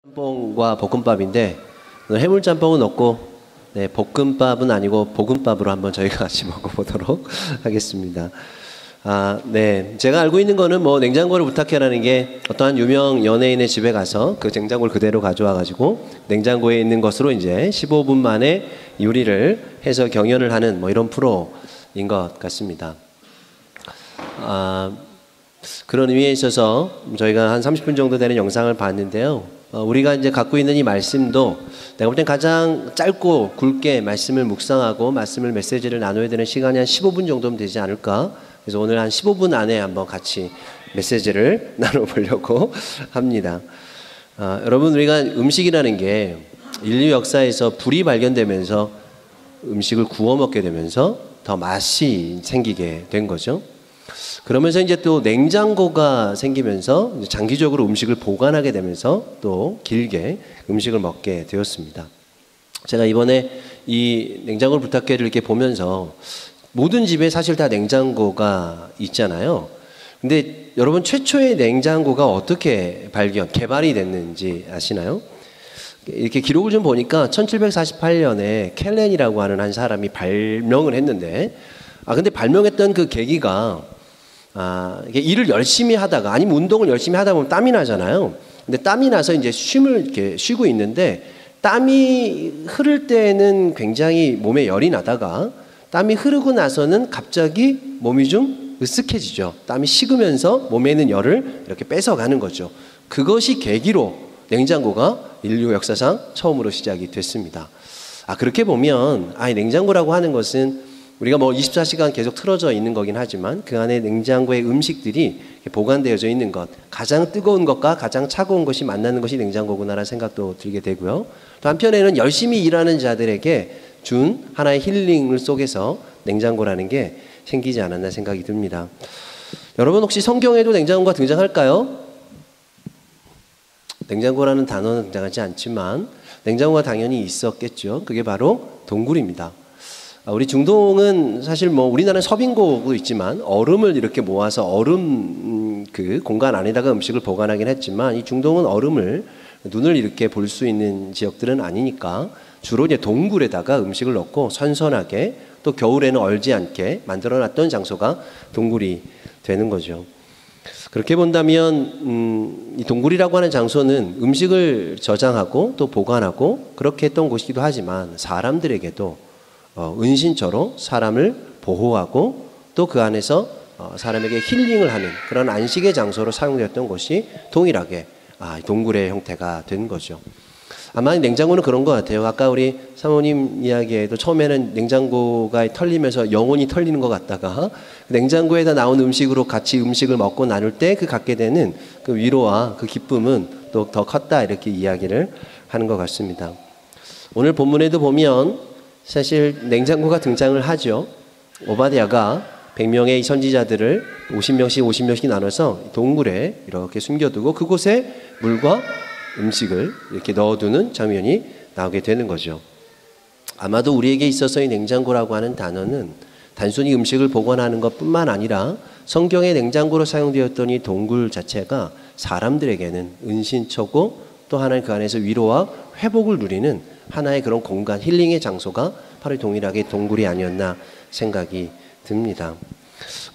짬뽕과 볶음밥인데 해물짬뽕은 없고 볶음밥은 아니고 볶음밥으로 한번 저희가 같이 먹어보도록 하겠습니다. 제가 알고 있는 거는 냉장고를 부탁해라는 게 어떠한 유명 연예인의 집에 가서 그 냉장고를 그대로 가져와 가지고 냉장고에 있는 것으로 이제 15분 만에 요리를 해서 경연을 하는 이런 프로인 것 같습니다. 그런 의미에 있어서 저희가 한 30분 정도 되는 영상을 봤는데요. 우리가 이제 갖고 있는 이 말씀도 내가 볼 땐 가장 짧고 굵게 말씀을 묵상하고 메시지를 나눠야 되는 시간이 한 15분 정도면 되지 않을까. 그래서 오늘 한 15분 안에 한번 같이 메시지를 나눠보려고 합니다. 여러분, 우리가 음식이라는 게 인류 역사에서 불이 발견되면서 음식을 구워 먹게 되면서 더 맛이 생기게 된 거죠. 그러면서 이제 또 냉장고가 생기면서 장기적으로 음식을 보관하게 되면서 또 길게 음식을 먹게 되었습니다. 제가 이번에 이 냉장고를 부탁해를 이렇게 보면서 모든 집에 사실 다 냉장고가 있잖아요. 근데 여러분, 최초의 냉장고가 어떻게 개발이 됐는지 아시나요? 이렇게 기록을 좀 보니까 1748년에 켈렌이라고 하는 한 사람이 발명을 했는데, 근데 발명했던 그 계기가 이게 일을 열심히 하다가, 아니면 운동을 열심히 하다 보면 땀이 나잖아요. 근데 땀이 나서 이제 쉼을 이렇게 쉬고 있는데, 땀이 흐를 때는 굉장히 몸에 열이 나다가 땀이 흐르고 나서는 갑자기 몸이 좀 으쓱해지죠. 땀이 식으면서 몸에 있는 열을 이렇게 뺏어가는 거죠. 그것이 계기로 냉장고가 인류 역사상 처음으로 시작이 됐습니다. 그렇게 보면 냉장고라고 하는 것은 우리가 24시간 계속 틀어져 있는 거긴 하지만 그 안에 냉장고에 음식들이 보관되어져 있는 것, 가장 뜨거운 것과 가장 차가운 것이 만나는 것이 냉장고구나라는 생각도 들게 되고요. 또 한편에는 열심히 일하는 자들에게 준 하나의 힐링을 속에서 냉장고라는 게 생기지 않았나 생각이 듭니다. 여러분, 혹시 성경에도 냉장고가 등장할까요? 냉장고라는 단어는 등장하지 않지만 냉장고가 당연히 있었겠죠. 그게 바로 동굴입니다. 우리 중동은 사실 우리나라는 서빙고도 있지만 얼음을 이렇게 모아서 얼음 그 공간 안에다가 음식을 보관하긴 했지만, 이 중동은 얼음을 눈을 이렇게 볼 수 있는 지역들은 아니니까 주로 이제 동굴에다가 음식을 넣고 선선하게, 또 겨울에는 얼지 않게 만들어놨던 장소가 동굴이 되는 거죠. 그렇게 본다면 이 동굴이라고 하는 장소는 음식을 저장하고 또 보관하고 그렇게 했던 곳이기도 하지만, 사람들에게도 은신처로 사람을 보호하고 또 그 안에서 사람에게 힐링을 하는 그런 안식의 장소로 사용되었던 곳이 동일하게 동굴의 형태가 된 거죠. 아마 냉장고는 그런 것 같아요. 아까 우리 사모님 이야기에도 처음에는 냉장고가 털리면서 영혼이 털리는 것 같다가 냉장고에다 나온 음식으로 같이 음식을 먹고 나눌 때 그 갖게 되는 그 위로와 그 기쁨은 또 더 컸다, 이렇게 이야기를 하는 것 같습니다. 오늘 본문에도 보면 사실 냉장고가 등장을 하죠. 오바댜가 100명의 선지자들을 50명씩 나눠서 동굴에 이렇게 숨겨두고 그곳에 물과 음식을 이렇게 넣어두는 장면이 나오게 되는 거죠. 아마도 우리에게 있어서 이 냉장고라고 하는 단어는 단순히 음식을 보관하는 것뿐만 아니라 성경의 냉장고로 사용되었던 이 동굴 자체가 사람들에게는 은신처고 또 하나의 그 안에서 위로와 회복을 누리는 하나의 그런 공간, 힐링의 장소가 바로 동일하게 동굴이 아니었나 생각이 듭니다.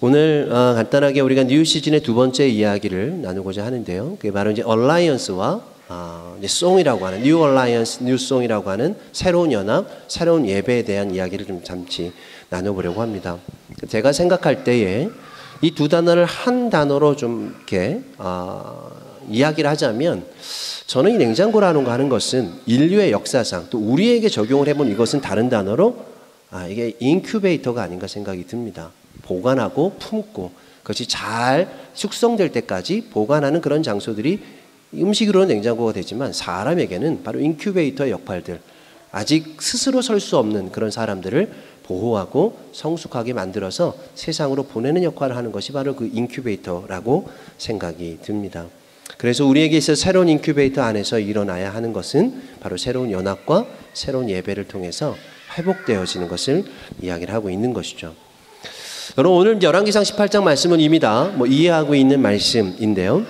오늘 간단하게 우리가 뉴 시즌의 두 번째 이야기를 나누고자 하는데요. 그게 바로 이제 얼라이언스와 이제 송이라고 하는, 뉴 얼라이언스, 뉴 송이라고 하는 새로운 연합, 새로운 예배에 대한 이야기를 좀 잠시 나눠보려고 합니다. 제가 생각할 때에 이 두 단어를 한 단어로 좀 이렇게 이야기를 하자면, 저는 이 냉장고라는 거 하는 것은 인류의 역사상 또 우리에게 적용을 해본 이것은 다른 단어로 이게 인큐베이터가 아닌가 생각이 듭니다. 보관하고 품고 그것이 잘 숙성될 때까지 보관하는 그런 장소들이 음식으로는 냉장고가 되지만, 사람에게는 바로 인큐베이터의 역할들, 아직 스스로 설 수 없는 그런 사람들을 보호하고 성숙하게 만들어서 세상으로 보내는 역할을 하는 것이 바로 그 인큐베이터라고 생각이 듭니다. 그래서 우리에게 있어 새로운 인큐베이터 안에서 일어나야 하는 것은 바로 새로운 연합과 새로운 예배를 통해서 회복되어지는 것을 이야기를 하고 있는 것이죠. 여러분, 오늘 열왕기상 18장 말씀은 이미 다 이해하고 있는 말씀인데요.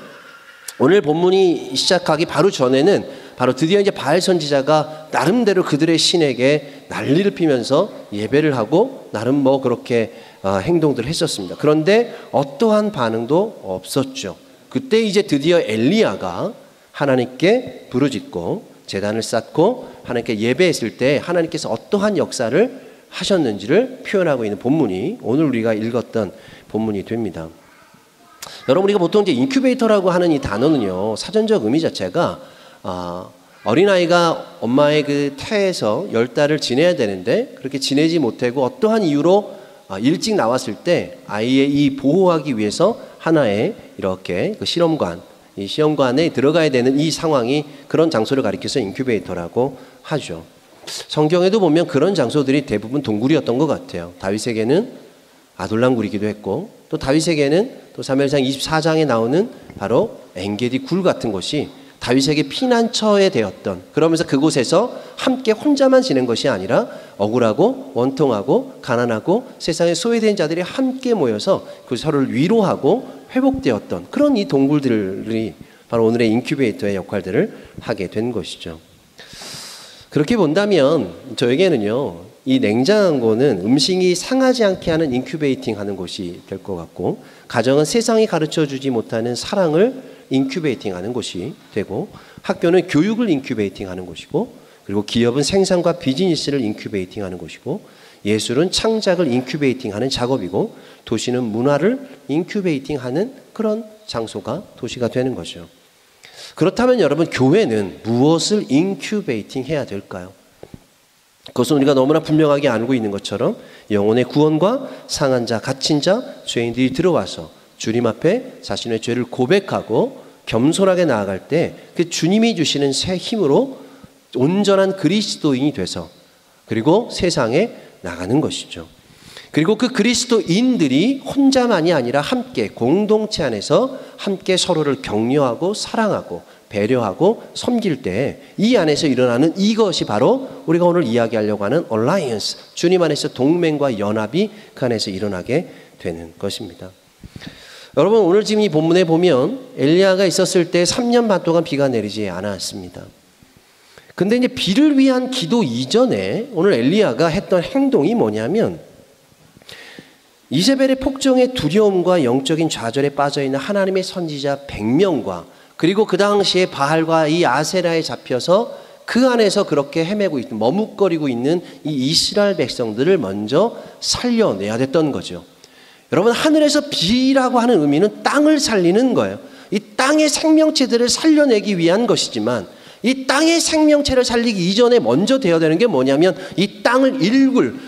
오늘 본문이 시작하기 바로 전에는 바로 드디어 이제 바알 선지자가 나름대로 그들의 신에게 난리를 피면서 예배를 하고 나름 뭐 그렇게 행동들을 했었습니다. 그런데 어떠한 반응도 없었죠. 그때 이제 드디어 엘리야가 하나님께 부르짖고 제단을 쌓고 하나님께 예배했을 때 하나님께서 어떠한 역사를 하셨는지를 표현하고 있는 본문이 오늘 우리가 읽었던 본문이 됩니다. 여러분, 우리가 보통 이제 인큐베이터라고 하는 이 단어는요, 사전적 의미 자체가 어린아이가 엄마의 그 태에서 10달을 지내야 되는데 그렇게 지내지 못하고 어떠한 이유로 일찍 나왔을 때 아이의 이 보호하기 위해서 하나의 이렇게 그 실험관, 이 시험관에 들어가야 되는 이 상황이 그런 장소를 가리켜서 인큐베이터라고 하죠. 성경에도 보면 그런 장소들이 대부분 동굴이었던 것 같아요. 다윗에게는 아둘람굴이기도 했고 또 다윗에게는 또 사무엘상 24장에 나오는 바로 엔게디 굴 같은 곳이 다윗에게 피난처에 되었던, 그러면서 그곳에서 함께 혼자만 지낸 것이 아니라 억울하고 원통하고 가난하고 세상에 소외된 자들이 함께 모여서 그 서로를 위로하고 회복되었던 그런 이 동굴들이 바로 오늘의 인큐베이터의 역할들을 하게 된 것이죠. 그렇게 본다면 저에게는요, 이 냉장고는 음식이 상하지 않게 하는 인큐베이팅 하는 곳이 될 것 같고, 가정은 세상이 가르쳐주지 못하는 사랑을 인큐베이팅 하는 곳이 되고, 학교는 교육을 인큐베이팅 하는 곳이고, 그리고 기업은 생산과 비즈니스를 인큐베이팅 하는 곳이고, 예술은 창작을 인큐베이팅 하는 작업이고, 도시는 문화를 인큐베이팅 하는 그런 장소가 도시가 되는 거죠. 그렇다면 여러분, 교회는 무엇을 인큐베이팅 해야 될까요? 그것은 우리가 너무나 분명하게 알고 있는 것처럼 영혼의 구원과 상한 자, 갇힌 자, 죄인들이 들어와서 주님 앞에 자신의 죄를 고백하고 겸손하게 나아갈 때 그 주님이 주시는 새 힘으로 온전한 그리스도인이 돼서 그리고 세상에 나가는 것이죠. 그리고 그 그리스도인들이 혼자만이 아니라 함께 공동체 안에서 함께 서로를 격려하고 사랑하고 배려하고 섬길 때 이 안에서 일어나는 이것이 바로 우리가 오늘 이야기하려고 하는 얼라이언스, 주님 안에서 동맹과 연합이 그 안에서 일어나게 되는 것입니다. 여러분, 오늘 지금 이 본문에 보면 엘리야가 있었을 때 3년 반 동안 비가 내리지 않았습니다. 근데 이제 비를 위한 기도 이전에 오늘 엘리야가 했던 행동이 뭐냐면, 이세벨의 폭정의 두려움과 영적인 좌절에 빠져있는 하나님의 선지자 100명과 그리고 그 당시에 바알과 이 아세라에 잡혀서 그 안에서 그렇게 헤매고 있는, 머뭇거리고 있는 이 이스라엘 백성들을 먼저 살려내야 됐던 거죠. 여러분, 하늘에서 비라고 하는 의미는 땅을 살리는 거예요. 이 땅의 생명체들을 살려내기 위한 것이지만 이 땅의 생명체를 살리기 이전에 먼저 되어야 되는 게 뭐냐면 이 땅을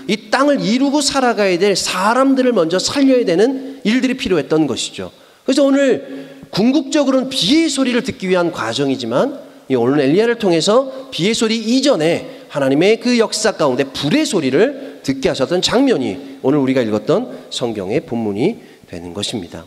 이 땅을 이루고 살아가야 될 사람들을 먼저 살려야 되는 일들이 필요했던 것이죠. 그래서 오늘 궁극적으로는 비의 소리를 듣기 위한 과정이지만 오늘 엘리야를 통해서 비의 소리 이전에 하나님의 그 역사 가운데 불의 소리를 듣게 하셨던 장면이 오늘 우리가 읽었던 성경의 본문이 되는 것입니다.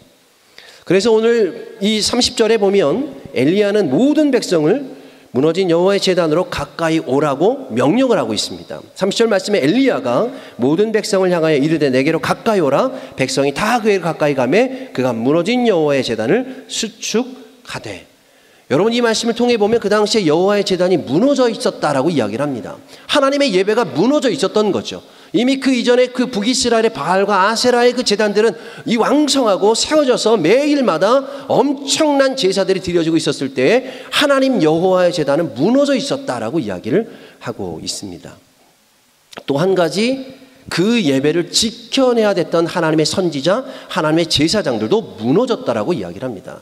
그래서 오늘 이 30절에 보면 엘리야는 모든 백성을 무너진 여호와의 제단으로 가까이 오라고 명령을 하고 있습니다. 30절 말씀에 엘리야가 모든 백성을 향하여 이르되 내게로 가까이 오라. 백성이 다 그에게 가까이 가매 그가 무너진 여호와의 제단을 수축하되. 여러분, 이 말씀을 통해 보면 그 당시에 여호와의 제단이 무너져 있었다라고 이야기를 합니다. 하나님의 예배가 무너져 있었던 거죠. 이미 그 이전에 그 북이스라엘의 바알과 아세라의 그 제단들은 이 왕성하고 세워져서 매일마다 엄청난 제사들이 드려지고 있었을 때 하나님 여호와의 제단은 무너져 있었다라고 이야기를 하고 있습니다. 또 한 가지, 그 예배를 지켜내야 됐던 하나님의 선지자, 하나님의 제사장들도 무너졌다라고 이야기를 합니다.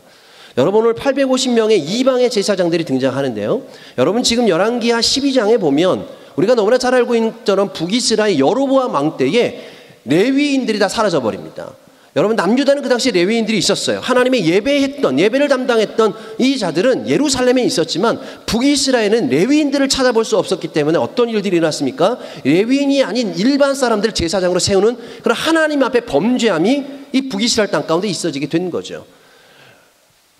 여러분, 오늘 850명의 이방의 제사장들이 등장하는데요. 여러분, 지금 열왕기하 12장에 보면 우리가 너무나 잘 알고 있는 것처럼 북이스라엘 여로보암 왕 때에 레위인들이 다 사라져 버립니다. 여러분, 남유다는 그 당시에 레위인들이 있었어요. 하나님의 예배를 담당했던 이 자들은 예루살렘에 있었지만 북이스라엘은 레위인들을 찾아볼 수 없었기 때문에 어떤 일들이 일어났습니까? 레위인이 아닌 일반 사람들을 제사장으로 세우는 그런 하나님 앞에 범죄함이 이 북이스라엘 땅 가운데 있어지게 된 거죠.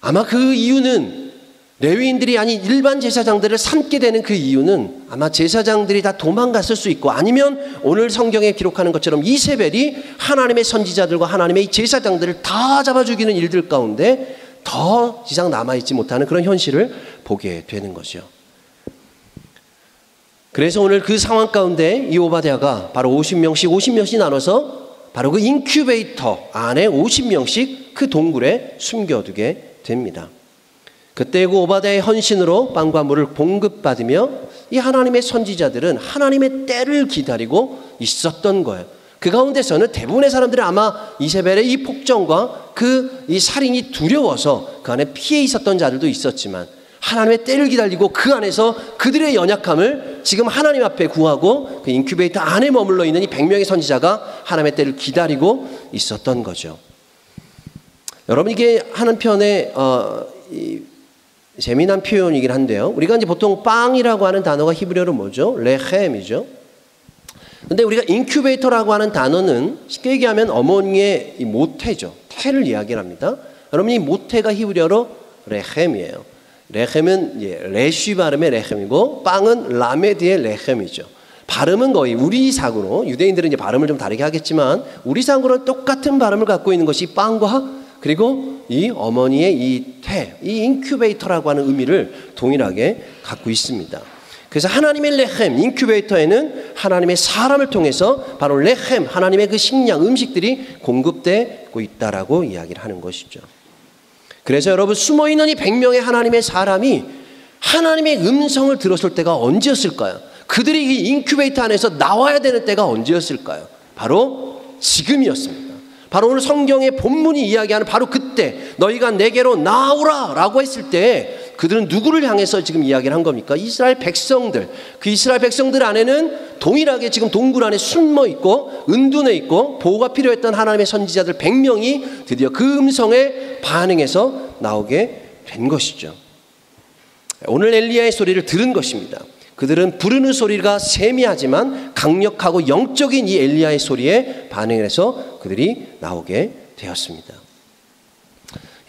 아마 그 이유는, 레위인들이 아닌 일반 제사장들을 삼게 되는 그 이유는 아마 제사장들이 다 도망갔을 수 있고, 아니면 오늘 성경에 기록하는 것처럼 이세벨이 하나님의 선지자들과 하나님의 제사장들을 다 잡아 죽이는 일들 가운데 더 이상 남아있지 못하는 그런 현실을 보게 되는 거죠. 그래서 오늘 그 상황 가운데 이 오바댜가 바로 50명씩 나눠서 바로 그 인큐베이터 안에 50명씩 그 동굴에 숨겨두게 됩니다. 그때 그 오바댜의 헌신으로 빵과 물을 공급받으며 이 하나님의 선지자들은 하나님의 때를 기다리고 있었던 거예요. 그 가운데서는 대부분의 사람들은 아마 이세벨의 이 폭정과 이 살인이 두려워서 그 안에 피해 있었던 자들도 있었지만 하나님의 때를 기다리고 그 안에서 그들의 연약함을 지금 하나님 앞에 구하고 그 인큐베이터 안에 머물러 있는 이 100명의 선지자가 하나님의 때를 기다리고 있었던 거죠. 여러분, 이게 한편의 재미난 표현이긴 한데요. 우리가 이제 보통 빵이라고 하는 단어가 히브리어로 뭐죠? 레헴이죠. 근데 우리가 인큐베이터라고 하는 단어는 쉽게 얘기하면 어머니의 이 모태죠. 태를 이야기합니다. 여러분, 이 모태가 히브리어로 레헴이에요. 레헴은 레쉬 발음의 레헴이고 빵은 라메드의 레헴이죠. 발음은 거의 우리상으로, 유대인들은 이제 발음을 좀 다르게 하겠지만 우리상으로는 똑같은 발음을 갖고 있는 것이 빵과 그리고 이 어머니의 이 태, 이 인큐베이터라고 하는 의미를 동일하게 갖고 있습니다. 그래서 하나님의 레헴, 인큐베이터에는 하나님의 사람을 통해서 바로 레헴, 하나님의 그 식량, 음식들이 공급되고 있다라고 이야기를 하는 것이죠. 그래서 여러분, 숨어있는 이 100명의 하나님의 사람이 하나님의 음성을 들었을 때가 언제였을까요? 그들이 이 인큐베이터 안에서 나와야 되는 때가 언제였을까요? 바로 지금이었습니다. 바로 오늘 성경의 본문이 이야기하는 바로 그때 너희가 내게로 나오라 라고 했을 때 그들은 누구를 향해서 지금 이야기를 한 겁니까? 이스라엘 백성들. 그 이스라엘 백성들 안에는 동일하게 지금 동굴 안에 숨어 있고 은둔해 있고 보호가 필요했던 하나님의 선지자들 100명이 드디어 그 음성에 반응해서 나오게 된 것이죠. 오늘 엘리야의 소리를 들은 것입니다. 그들은 부르는 소리가 세미하지만 강력하고 영적인 이 엘리야의 소리에 반응을 해서 그들이 나오게 되었습니다.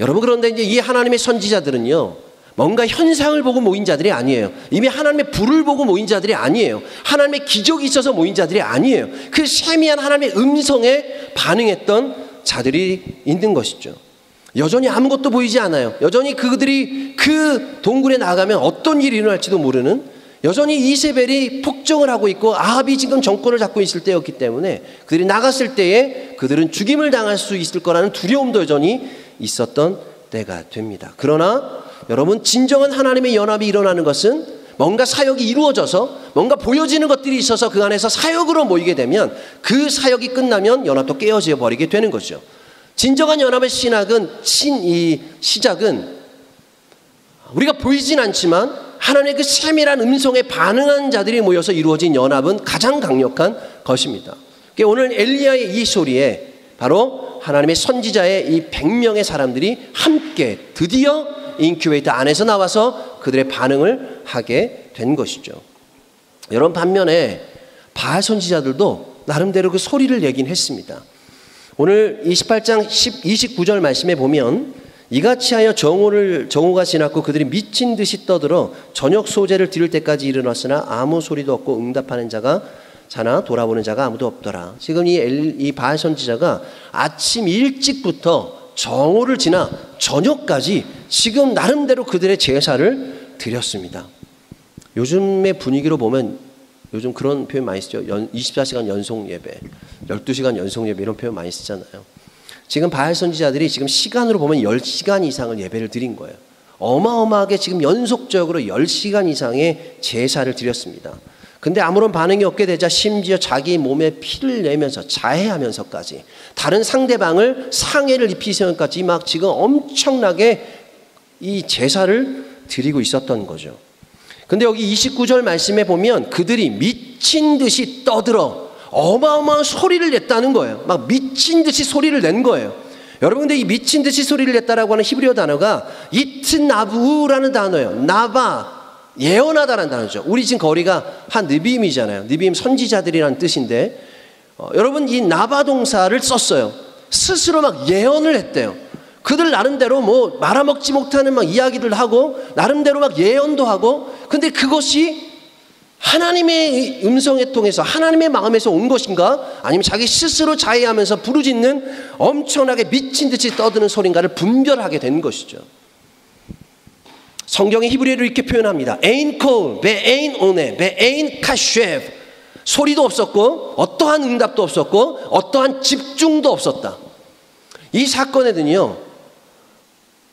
여러분, 그런데 이제 이 하나님의 선지자들은요, 뭔가 현상을 보고 모인 자들이 아니에요. 이미 하나님의 불을 보고 모인 자들이 아니에요. 하나님의 기적이 있어서 모인 자들이 아니에요. 그 세미한 하나님의 음성에 반응했던 자들이 있는 것이죠. 여전히 아무것도 보이지 않아요. 여전히 그들이 그 동굴에 나가면 어떤 일이 일어날지도 모르는, 여전히 이세벨이 폭정을 하고 있고 아합이 지금 정권을 잡고 있을 때였기 때문에 그들이 나갔을 때에 그들은 죽임을 당할 수 있을 거라는 두려움도 여전히 있었던 때가 됩니다. 그러나 여러분, 진정한 하나님의 연합이 일어나는 것은 뭔가 사역이 이루어져서 뭔가 보여지는 것들이 있어서 그 안에서 사역으로 모이게 되면 그 사역이 끝나면 연합도 깨어져 버리게 되는 거죠. 진정한 연합의 시작은 우리가 보이진 않지만 하나님의 그 세밀한 음성에 반응한 자들이 모여서 이루어진 연합은 가장 강력한 것입니다. 오늘 엘리야의 이 소리에 바로 하나님의 선지자의 이 100명의 사람들이 함께 드디어 인큐베이터 안에서 나와서 그들의 반응을 하게 된 것이죠. 여러분, 반면에 바알 선지자들도 나름대로 그 소리를 내긴 했습니다. 오늘 28장 29절 말씀에 보면 이같이 하여 정오가 지났고 그들이 미친 듯이 떠들어 저녁 소제를 드릴 때까지 일어났으나 아무 소리도 없고 응답하는 자나 돌아보는 자가 아무도 없더라. 지금 이 바알 선지자가 아침 일찍부터 정오를 지나 저녁까지 지금 나름대로 그들의 제사를 드렸습니다. 요즘의 분위기로 보면 요즘 그런 표현 많이 쓰죠. 24시간 연속 예배, 12시간 연속 예배 이런 표현 많이 쓰잖아요. 지금 바알 선지자들이 지금 시간으로 보면 10시간 이상을 예배를 드린 거예요. 어마어마하게 지금 연속적으로 10시간 이상의 제사를 드렸습니다. 근데 아무런 반응이 없게 되자 심지어 자기 몸에 피를 내면서 자해하면서까지 다른 상대방을 상해를 입히면서까지 막 지금 엄청나게 이 제사를 드리고 있었던 거죠. 근데 여기 29절 말씀에 보면 그들이 미친 듯이 떠들어 어마어마한 소리를 냈다는 거예요. 막 미친 듯이 소리를 낸 거예요. 여러분, 근데 이 미친 듯이 소리를 냈다라고 하는 히브리어 단어가 이트나부라는 단어예요. 나바, 예언하다라는 단어죠. 우리 지금 거리가 한 느비임이잖아요. 느비임 선지자들이라는 뜻인데 여러분, 이 나바 동사를 썼어요. 스스로 막 예언을 했대요. 그들 나름대로 뭐 말아먹지 못하는 막 이야기들 하고 나름대로 막 예언도 하고, 근데 그것이 하나님의 음성에 통해서 하나님의 마음에서 온 것인가 아니면 자기 스스로 자해하면서 부르짖는 엄청나게 미친 듯이 떠드는 소리인가를 분별하게 된 것이죠. 성경의 히브리어로 이렇게 표현합니다. 에인 콜, 베에인 오네, 베에인 카쉐브. 소리도 없었고 어떠한 응답도 없었고 어떠한 집중도 없었다. 이 사건에는요,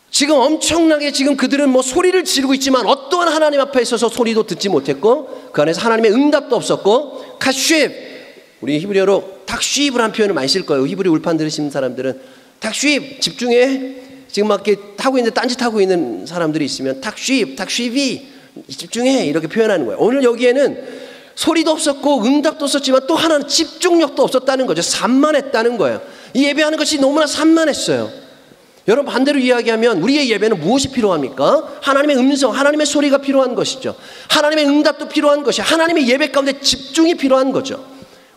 지금 엄청나게 지금 그들은 뭐 소리를 지르고 있지만 어떠한 하나님 앞에 있어서 소리도 듣지 못했고 그 안에서 하나님의 응답도 없었고 카쉐브, 우리 히브리어로 탁쉬브라는 표현을 많이 쓸 거예요. 히브리 울판 들으시는 사람들은 탁쉬브, 집중해. 지금 막 이렇게 하고 있는데 딴짓하고 있는 사람들이 있으면 탁쉬브, 탁쉬비, 집중해, 이렇게 표현하는 거예요. 오늘 여기에는 소리도 없었고 응답도 없었지만 또 하나는 집중력도 없었다는 거죠. 산만했다는 거예요. 이 예배하는 것이 너무나 산만했어요. 여러분, 반대로 이야기하면 우리의 예배는 무엇이 필요합니까? 하나님의 음성, 하나님의 소리가 필요한 것이죠. 하나님의 응답도 필요한 것이, 하나님의 예배 가운데 집중이 필요한 거죠.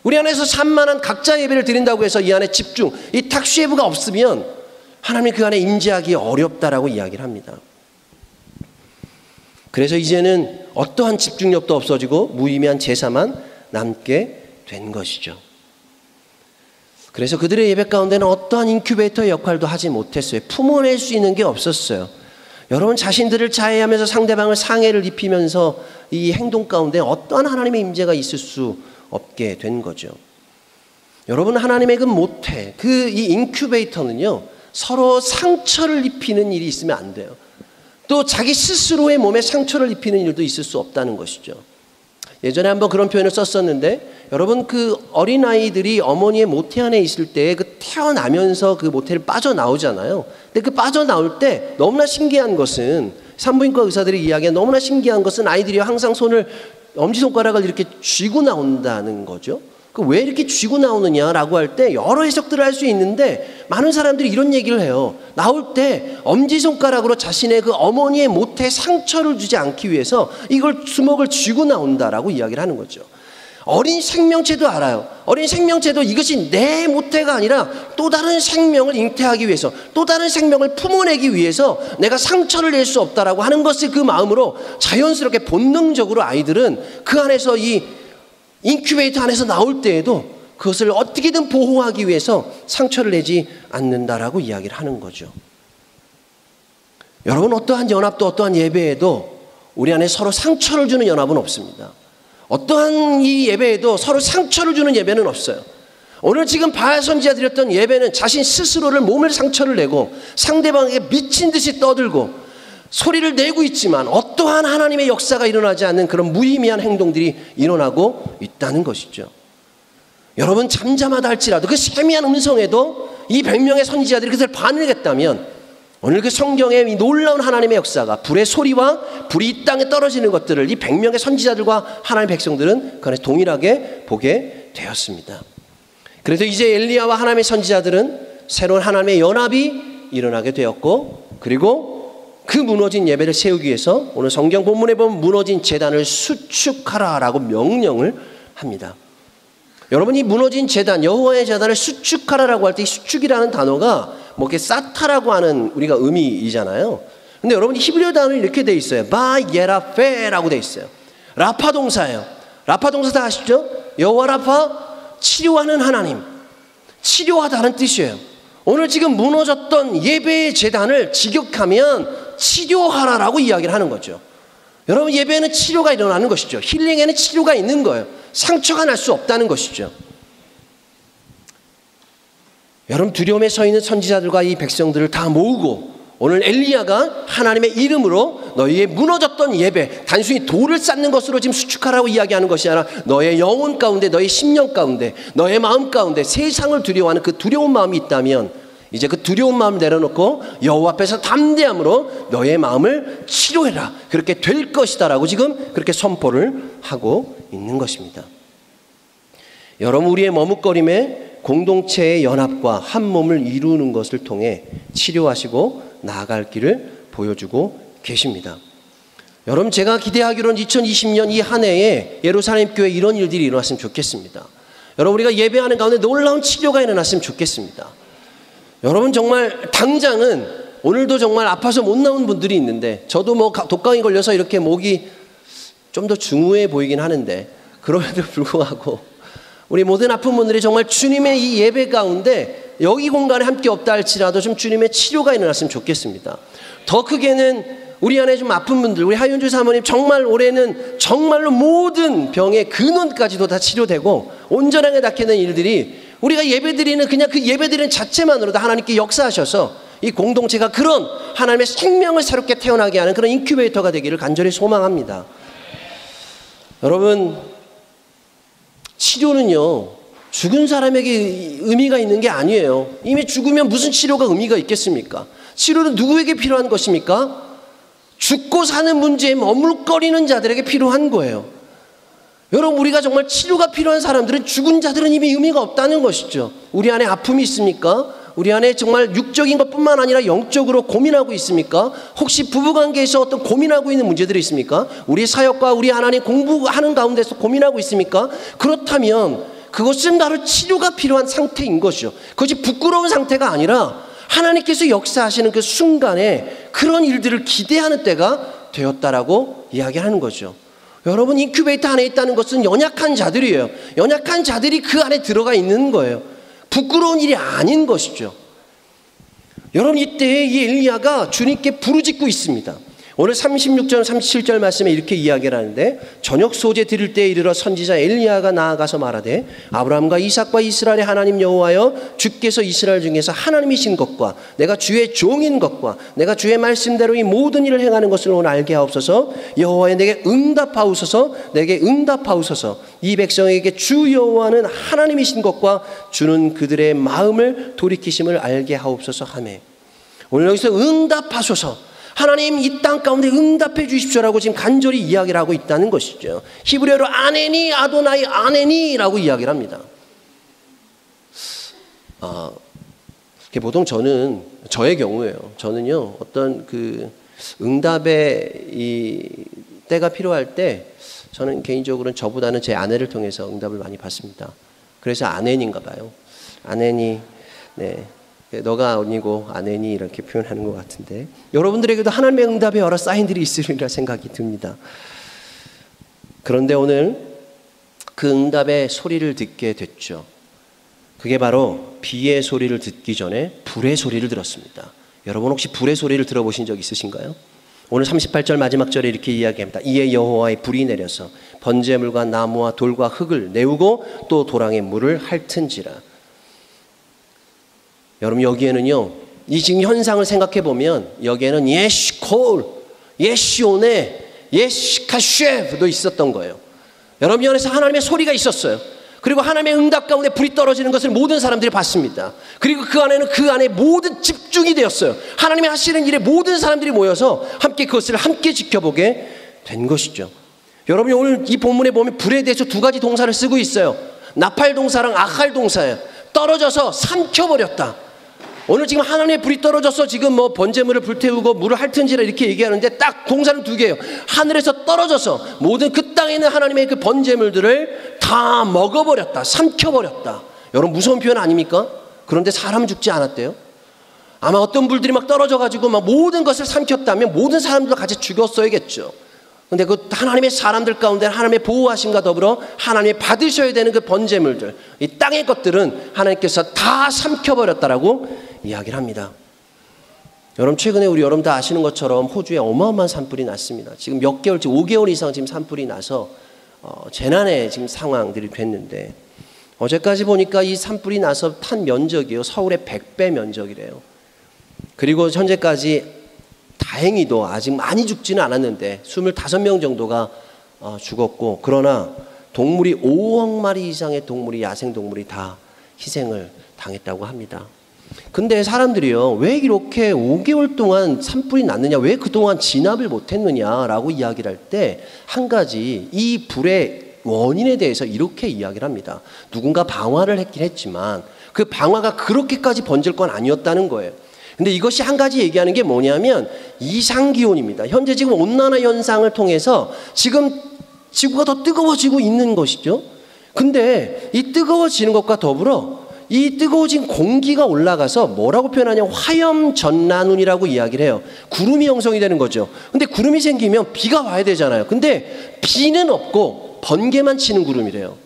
우리 안에서 산만한 각자 예배를 드린다고 해서 이 안에 집중, 이 탁쉐브가 없으면 하나님이 그 안에 임재하기 어렵다라고 이야기를 합니다. 그래서 이제는 어떠한 집중력도 없어지고 무의미한 제사만 남게 된 것이죠. 그래서 그들의 예배 가운데는 어떠한 인큐베이터의 역할도 하지 못했어요. 품어낼 수 있는 게 없었어요. 여러분, 자신들을 자해하면서 상대방을 상해를 입히면서 이 행동 가운데 어떠한 하나님의 임재가 있을 수 없게 된 거죠. 여러분, 하나님의 그 모태, 이 인큐베이터는요, 서로 상처를 입히는 일이 있으면 안 돼요. 또 자기 스스로의 몸에 상처를 입히는 일도 있을 수 없다는 것이죠. 예전에 한번 그런 표현을 썼었는데, 여러분, 그 어린아이들이 어머니의 모태 안에 있을 때 그 태어나면서 그 모태를 빠져나오잖아요. 근데 그 빠져나올 때 너무나 신기한 것은, 산부인과 의사들이 이야기한 너무나 신기한 것은 아이들이 항상 손을, 엄지손가락을 이렇게 쥐고 나온다는 거죠. 왜 이렇게 쥐고 나오느냐라고 할 때 여러 해석들을 할 수 있는데, 많은 사람들이 이런 얘기를 해요. 나올 때 엄지손가락으로 자신의 그 어머니의 모태에 상처를 주지 않기 위해서 이걸 주먹을 쥐고 나온다라고 이야기를 하는 거죠. 어린 생명체도 알아요. 어린 생명체도 이것이 내 모태가 아니라 또 다른 생명을 잉태하기 위해서, 또 다른 생명을 품어내기 위해서 내가 상처를 낼 수 없다라고 하는 것을 그 마음으로 자연스럽게 본능적으로 아이들은 그 안에서 이 인큐베이터 안에서 나올 때에도 그것을 어떻게든 보호하기 위해서 상처를 내지 않는다라고 이야기를 하는 거죠. 여러분, 어떠한 연합도 어떠한 예배에도 우리 안에 서로 상처를 주는 연합은 없습니다. 어떠한 이 예배에도 서로 상처를 주는 예배는 없어요. 오늘 지금 바알 선지자 드렸던 예배는 자신 스스로를, 몸을 상처를 내고 상대방에게 미친 듯이 떠들고 소리를 내고 있지만 어떠한 하나님의 역사가 일어나지 않는 그런 무의미한 행동들이 일어나고 있다는 것이죠. 여러분, 잠잠하다 할지라도 그 세미한 음성에도 이 100명의 선지자들이 그것을 반응했다면 오늘 그 성경의 이 놀라운 하나님의 역사가, 불의 소리와 불이 이 땅에 떨어지는 것들을 이 100명의 선지자들과 하나님의 백성들은 그 안에서 동일하게 보게 되었습니다. 그래서 이제 엘리야와 하나님의 선지자들은 새로운 하나님의 연합이 일어나게 되었고, 그리고 그 무너진 예배를 세우기 위해서 오늘 성경 본문에 보면 무너진 제단을 수축하라라고 명령을 합니다. 여러분, 이 무너진 제단, 여호와의 제단을 수축하라라고 할 때 이 수축이라는 단어가 뭐 이렇게 쌓다라고 하는 우리가 의미이잖아요. 근데 여러분, 히브리어 단어는 이렇게 돼 있어요. 바예라페라고 돼 있어요. 라파 동사예요. 라파 동사 다 아시죠? 여호와 라파, 치료하는 하나님. 치료하다는 뜻이에요. 오늘 지금 무너졌던 예배의 제단을 직역하면 치료하라라고 이야기를 하는 거죠. 여러분, 예배에는 치료가 일어나는 것이죠. 힐링에는 치료가 있는 거예요. 상처가 날 수 없다는 것이죠. 여러분, 두려움에 서 있는 선지자들과 이 백성들을 다 모으고 오늘 엘리야가 하나님의 이름으로 너희의 무너졌던 예배, 단순히 돌을 쌓는 것으로 지금 수축하라고 이야기하는 것이 아니라 너의 영혼 가운데, 너의 심령 가운데, 너의 마음 가운데 세상을 두려워하는 그 두려운 마음이 있다면 이제 그 두려운 마음을 내려놓고 여호와 앞에서 담대함으로 너의 마음을 치료해라, 그렇게 될 것이다 라고 지금 그렇게 선포를 하고 있는 것입니다. 여러분, 우리의 머뭇거림에 공동체의 연합과 한 몸을 이루는 것을 통해 치료하시고 나아갈 길을 보여주고 계십니다. 여러분, 제가 기대하기로는 2020년 이 한 해에 예루살렘 교회에 이런 일들이 일어났으면 좋겠습니다. 여러분, 우리가 예배하는 가운데 놀라운 치료가 일어났으면 좋겠습니다. 여러분, 정말 당장은 오늘도 정말 아파서 못 나온 분들이 있는데, 저도 뭐 독감이 걸려서 이렇게 목이 좀 더 중후해 보이긴 하는데, 그럼에도 불구하고 우리 모든 아픈 분들이 정말 주님의 이 예배 가운데 여기 공간에 함께 없다 할지라도 좀 주님의 치료가 일어났으면 좋겠습니다. 더 크게는 우리 안에 좀 아픈 분들, 우리 하윤주 사모님 정말 올해는 정말로 모든 병의 근원까지도 다 치료되고 온전하게 낫게는 일들이 우리가 예배드리는 그냥 그 예배드리는 자체만으로도 하나님께 역사하셔서 이 공동체가 그런 하나님의 생명을 새롭게 태어나게 하는 그런 인큐베이터가 되기를 간절히 소망합니다. 여러분, 치료는요, 죽은 사람에게 의미가 있는 게 아니에요. 이미 죽으면 무슨 치료가 의미가 있겠습니까? 치료는 누구에게 필요한 것입니까? 죽고 사는 문제에 머물거리는 자들에게 필요한 거예요. 여러분, 우리가 정말 치료가 필요한 사람들은 죽은 자들은 이미 의미가 없다는 것이죠. 우리 안에 아픔이 있습니까? 우리 안에 정말 육적인 것뿐만 아니라 영적으로 고민하고 있습니까? 혹시 부부관계에서 어떤 고민하고 있는 문제들이 있습니까? 우리 사역과 우리 하나님 공부하는 가운데서 고민하고 있습니까? 그렇다면 그것은 바로 치료가 필요한 상태인 것이죠. 그것이 부끄러운 상태가 아니라 하나님께서 역사하시는 그 순간에 그런 일들을 기대하는 때가 되었다라고 이야기하는 거죠. 여러분, 인큐베이터 안에 있다는 것은 연약한 자들이에요. 연약한 자들이 그 안에 들어가 있는 거예요. 부끄러운 일이 아닌 것이죠. 여러분, 이때 이 엘리야가 주님께 부르짖고 있습니다. 오늘 36절 37절 말씀에 이렇게 이야기를 하는데, 저녁 소재 드릴 때에 이르러 선지자 엘리야가 나아가서 말하되 아브라함과 이삭과 이스라엘의 하나님 여호와여, 주께서 이스라엘 중에서 하나님이신 것과 내가 주의 종인 것과 내가 주의 말씀대로 이 모든 일을 행하는 것을 오늘 알게 하옵소서. 여호와여, 내게 응답하옵소서. 내게 응답하옵소서. 이 백성에게 주 여호와는 하나님이신 것과 주는 그들의 마음을 돌이키심을 알게 하옵소서 하매, 오늘 여기서 응답하소서, 하나님 이 땅 가운데 응답해 주십시오라고 지금 간절히 이야기를 하고 있다는 것이죠. 히브리어로 아네니 아도나이 아네니라고 이야기를 합니다. 보통 저의 경우에요. 저는요, 어떤 그 응답의 이 때가 필요할 때 저는 개인적으로는 저보다는 제 아내를 통해서 응답을 많이 받습니다. 그래서 아내니인가 봐요. 아내니, 네. 너가 언니고 아내니 이렇게 표현하는 것 같은데, 여러분들에게도 하나님의 응답의 여러 사인들이 있으리라 생각이 듭니다. 그런데 오늘 그 응답의 소리를 듣게 됐죠. 그게 바로 비의 소리를 듣기 전에 불의 소리를 들었습니다. 여러분, 혹시 불의 소리를 들어보신 적 있으신가요? 오늘 38절 마지막 절에 이렇게 이야기합니다. 이에 여호와의 불이 내려서 번제물과 나무와 돌과 흙을 내우고 또 도랑에 물을 핥은지라. 여러분, 여기에는요, 이 지금 현상을 생각해 보면 여기에는 예시콜, 예시오네, 예시카쉐프도 있었던 거예요. 여러분, 이 안에서 하나님의 소리가 있었어요. 그리고 하나님의 응답 가운데 불이 떨어지는 것을 모든 사람들이 봤습니다. 그리고 그 안에 모든 집중이 되었어요. 하나님이 하시는 일에 모든 사람들이 모여서 함께 그것을 함께 지켜보게 된 것이죠. 여러분, 오늘 이 본문에 보면 불에 대해서 두 가지 동사를 쓰고 있어요. 나팔 동사랑 아칼 동사예요. 떨어져서 삼켜버렸다. 오늘 지금 하나님의 불이 떨어져서 지금 뭐 번제물을 불태우고 물을 핥은지라 이렇게 얘기하는데 딱 동사는 두 개예요. 하늘에서 떨어져서 모든 그 땅에 있는 하나님의 그 번제물들을 다 먹어버렸다. 삼켜버렸다. 여러분, 무서운 표현 아닙니까? 그런데 사람은 죽지 않았대요. 아마 어떤 불들이 막 떨어져가지고 막 모든 것을 삼켰다면 모든 사람들도 같이 죽었어야겠죠. 근데 그 하나님의 사람들 가운데 하나님의 보호하심과 더불어 하나님이 받으셔야 되는 그 번제물들, 이 땅의 것들은 하나님께서 다 삼켜버렸다라고 이야기를 합니다. 여러분, 최근에 우리 여러분 다 아시는 것처럼 호주에 어마어마한 산불이 났습니다. 지금 몇 개월째 5개월 이상 지금 산불이 나서 재난의 지금 상황들이 됐는데, 어제까지 보니까 이 산불이 나서 탄 면적이요, 서울의 100배 면적이래요. 그리고 현재까지 다행히도 아직 많이 죽지는 않았는데 25명 정도가 죽었고, 그러나 동물이 5억 마리 이상의 동물이, 야생동물이 다 희생을 당했다고 합니다. 근데 사람들이요, 왜 이렇게 5개월 동안 산불이 났느냐, 왜 그동안 진압을 못했느냐라고 이야기를 할 때 한 가지, 이 불의 원인에 대해서 이렇게 이야기를 합니다. 누군가 방화를 했긴 했지만 그 방화가 그렇게까지 번질 건 아니었다는 거예요. 근데 이것이 한 가지 얘기하는 게 뭐냐면 이상기온입니다. 현재 지금 온난화 현상을 통해서 지금 지구가 더 뜨거워지고 있는 것이죠. 근데 이 뜨거워지는 것과 더불어 이 뜨거워진 공기가 올라가서 뭐라고 표현하냐면 화염전란운이라고 이야기를 해요. 구름이 형성이 되는 거죠. 근데 구름이 생기면 비가 와야 되잖아요. 근데 비는 없고 번개만 치는 구름이래요.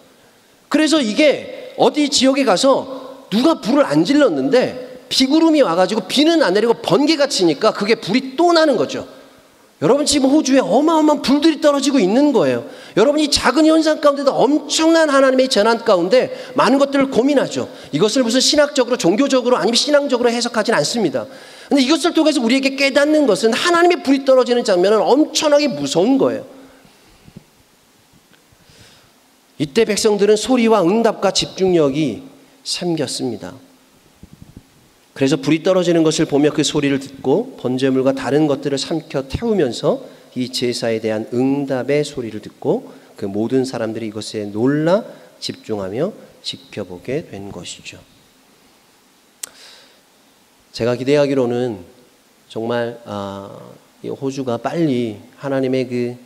그래서 이게 어디 지역에 가서 누가 불을 안 질렀는데 비구름이 와가지고 비는 안 내리고 번개가 치니까 그게 불이 또 나는 거죠. 여러분 지금 호주에 어마어마한 불들이 떨어지고 있는 거예요. 여러분이 작은 현상 가운데도 엄청난 하나님의 재난 가운데 많은 것들을 고민하죠. 이것을 무슨 신학적으로 종교적으로 아니면 신앙적으로 해석하진 않습니다. 근데 이것을 통해서 우리에게 깨닫는 것은 하나님의 불이 떨어지는 장면은 엄청나게 무서운 거예요. 이때 백성들은 소리와 응답과 집중력이 삼켰습니다. 그래서 불이 떨어지는 것을 보며 그 소리를 듣고 번제물과 다른 것들을 삼켜 태우면서 이 제사에 대한 응답의 소리를 듣고 그 모든 사람들이 이것에 놀라 집중하며 지켜보게 된 것이죠. 제가 기대하기로는 정말 이 호주가 빨리 하나님의 그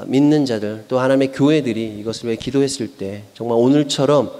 믿는 자들 또 하나님의 교회들이 이것을 왜 기도했을 때 정말 오늘처럼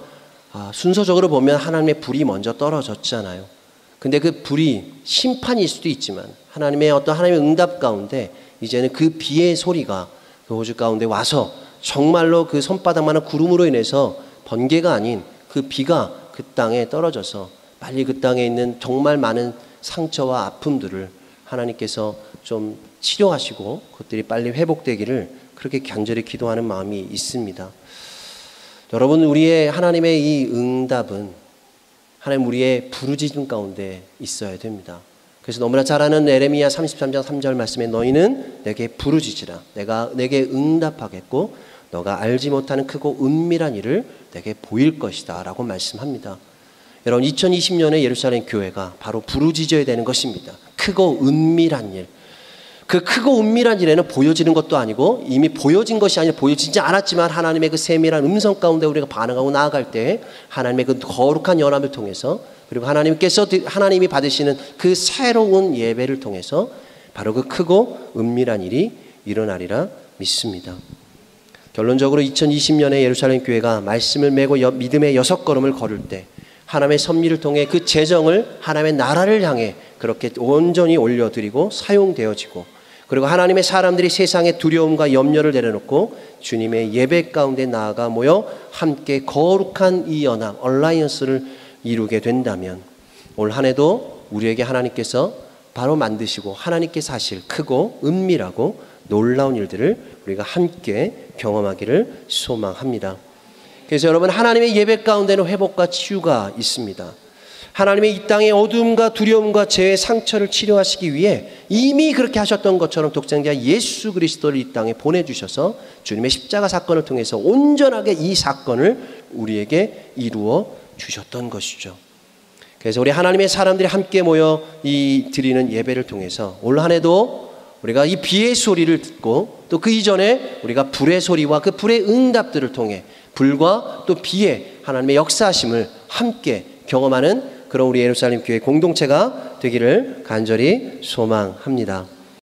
순서적으로 보면 하나님의 불이 먼저 떨어졌잖아요. 근데 그 불이 심판일 수도 있지만 하나님의 어떤 하나님의 응답 가운데 이제는 그 비의 소리가 그 호주 가운데 와서 정말로 그 손바닥만한 구름으로 인해서 번개가 아닌 그 비가 그 땅에 떨어져서 빨리 그 땅에 있는 정말 많은 상처와 아픔들을 하나님께서 좀 치료하시고 그것들이 빨리 회복되기를 그렇게 간절히 기도하는 마음이 있습니다. 여러분, 우리의 하나님의 이 응답은 하나님 우리의 부르짖음 가운데 있어야 됩니다. 그래서 너무나 잘 아는 예레미야 33장 3절 말씀에 너희는 내게 부르짖으라. 내가 내게 응답하겠고 너가 알지 못하는 크고 은밀한 일을 내게 보일 것이다 라고 말씀합니다. 여러분 2020년에 예루살렘 교회가 바로 부르짖어야 되는 것입니다. 크고 은밀한 일. 그 크고 은밀한 일에는 보여지는 것도 아니고 이미 보여진 것이 아니라 보여지지 않았지만 하나님의 그 세밀한 음성 가운데 우리가 반응하고 나아갈 때 하나님의 그 거룩한 연합을 통해서 그리고 하나님이 받으시는 그 새로운 예배를 통해서 바로 그 크고 은밀한 일이 일어나리라 믿습니다. 결론적으로 2020년에 예루살렘 교회가 말씀을 메고 믿음의 6걸음을 걸을 때 하나님의 섭리를 통해 그 재정을 하나님의 나라를 향해 그렇게 온전히 올려드리고 사용되어지고 그리고 하나님의 사람들이 세상의 두려움과 염려를 내려놓고 주님의 예배 가운데 나아가 모여 함께 거룩한 이 연합, 얼라이언스를 이루게 된다면 올 한 해도 우리에게 하나님께서 바로 만드시고 하나님께서 하실 크고 은밀하고 놀라운 일들을 우리가 함께 경험하기를 소망합니다. 그래서 여러분 하나님의 예배 가운데는 회복과 치유가 있습니다. 하나님의 이 땅의 어두움과 두려움과 죄의 상처를 치료하시기 위해 이미 그렇게 하셨던 것처럼 독생자 예수 그리스도를 이 땅에 보내주셔서 주님의 십자가 사건을 통해서 온전하게 이 사건을 우리에게 이루어 주셨던 것이죠. 그래서 우리 하나님의 사람들이 함께 모여 이 드리는 예배를 통해서 올 한 해도 우리가 이 비의 소리를 듣고 또 그 이전에 우리가 불의 소리와 그 불의 응답들을 통해 불과 또 비의 하나님의 역사하심을 함께 경험하는 그런 우리 예루살렘 교회 공동체가 되기를 간절히 소망합니다.